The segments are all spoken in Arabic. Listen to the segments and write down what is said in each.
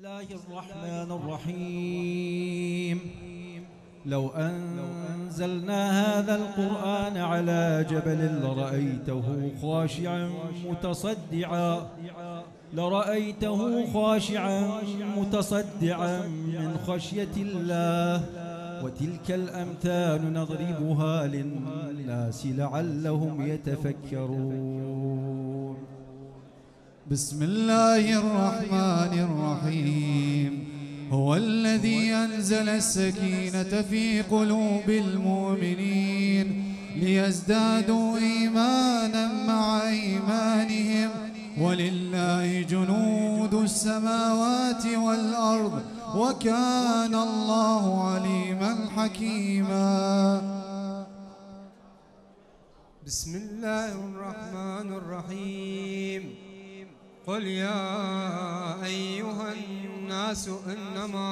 الله الرحمن الرحيم. لو أنزلنا هذا القرآن على جبل لرأيته خاشعا متصدعا من خشية الله. وتلك الأمثال نضربها للناس لعلهم يتفكرون. بسم الله الرحمن الرحيم. هو الذي أنزل السكينة في قلوب المؤمنين ليزدادوا إيمانا مع إيمانهم ولله جنود السماوات والأرض وكان الله عليما حكيما. بسم الله الرحمن الرحيم. قل يا أيها الناس إنما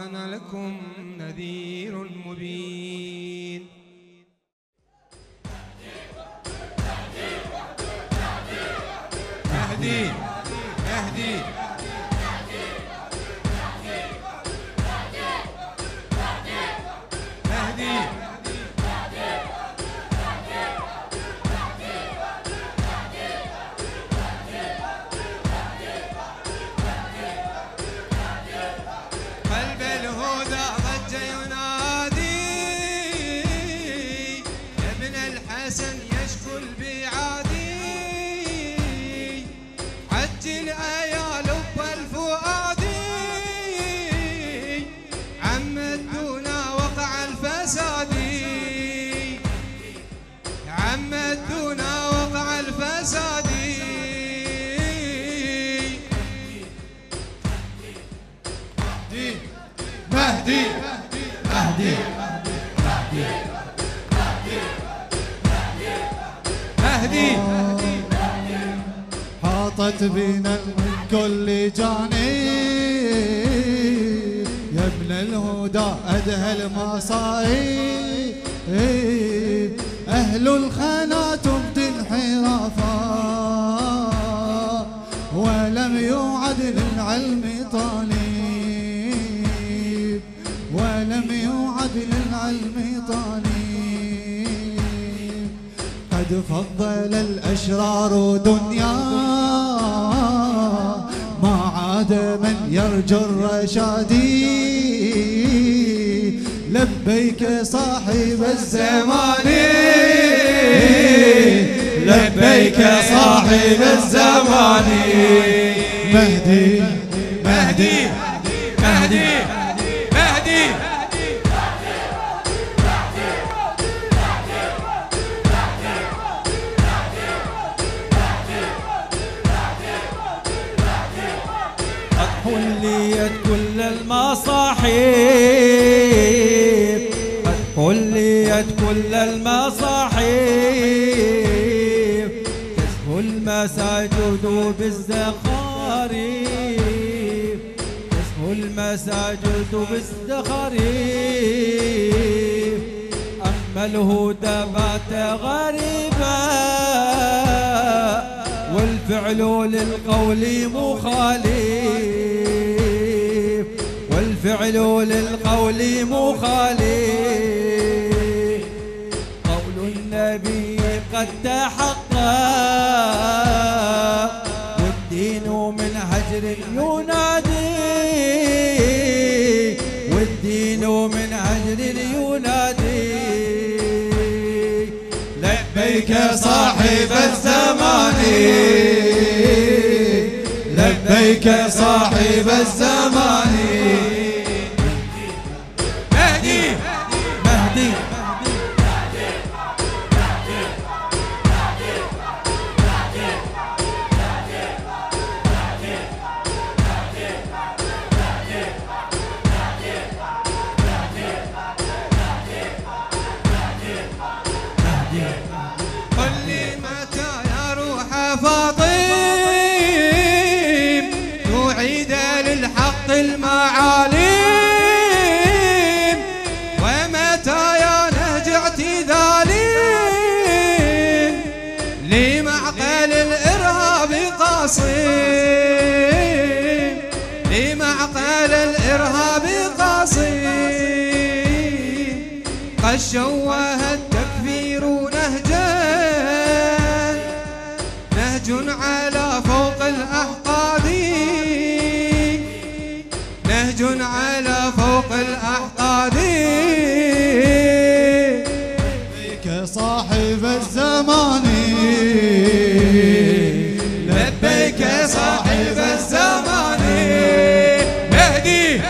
أنا لكم نذير مبين. اهدي اهدي اهدي قلب الهدى ضج ينادي ابن الحسن يشكو البعادي عجل يا لب الفؤادي عمدونا وقع الفسادي عمدونا وقع الفسادي. مهدي مهدي مهدي حاطت بنا من كل جانب يا ابن الهدى أدهى المصائب. أهل الخنا تبدي انحرافا ولم يعد للعلم طالب ولم يعد للعلم طالب. قد فضل الأشرار دنيا ما عاد من يرجو الرشاد. لبيك صاحب الزمان لبيك صاحب الزمان. مهدي مهدي مهدي مهدي قد حليت كل المصاحب قد حليت كل المصاحب تزهو المساجد بالزخارف تزهو المساجد بالزخارف. أما الهدى بات غريبا والفعل للقول مخالف والفعل للقول مخالف. قول النبي قد تحقق والدين من هجر ينادي والدين من هجر ينادي. لبيك صاحب الزمان لبيك صاحب الزمان. مهدي مهدي قل لي متى يا روح فاطم توعد للحق المعالم ومتى يا نهج اعتدال لمعقل الإرهاب قاصم لمعقل معقل الإرهاب قاصي قد شوه التكفير نهجا نهج على فوق الأحقاد نهج على فوق الأحقاد لبيك صاحب الزمان لبيك صاحب الزمان مهدي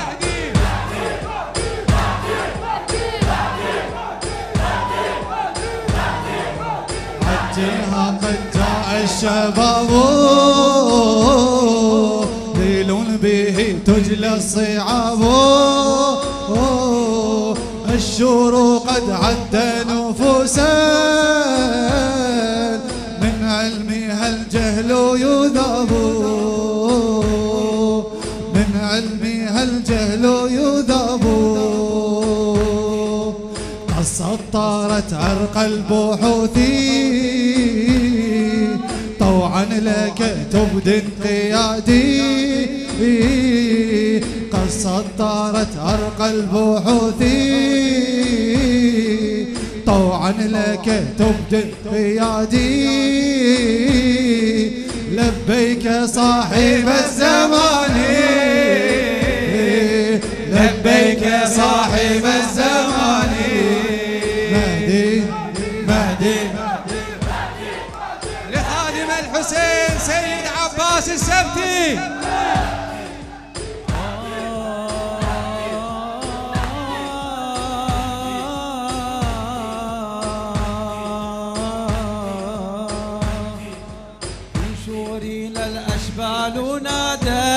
عجلها قد جاء الشباب ليل به تجلى الصعاب الشور قد عد نفوسا من علمها الجهل يذاب من علمها الجهل يذاب قد سطرت عرق البحوث طوعا لك تبدي انقيادي قد سطرت عرق البحوث طوعا لك تبدي انقيادي لبيك صاحب الزمان لبيك صاحب الزمان مهدي مهدي لخادم الحسين سيد عباس السبتي شورينا الأشبال نادى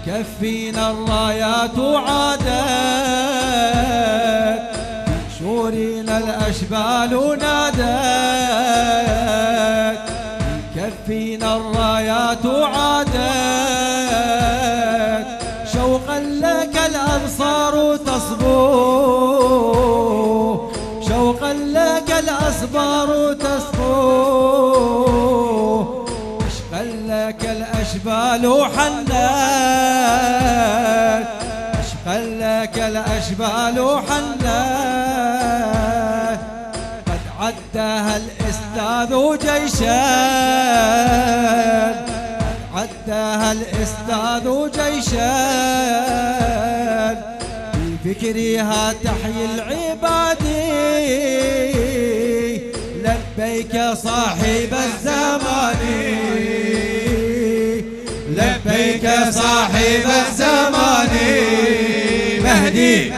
يكفينا الرايات عادت شورينا الأشبال نادت يكفينا الرايات عادت شوقا لك الأبصار تصبو شوقا لك الأصبار تصفو عشقا لك الأشبال حنت عشقا لك الأشبال حنت قد عدها الأستاذ جيشا قد عدها الأستاذ جيشا بفكرها تحيي العباد لبيك صاحب الزمان لبيك صاحب الزمان مهدي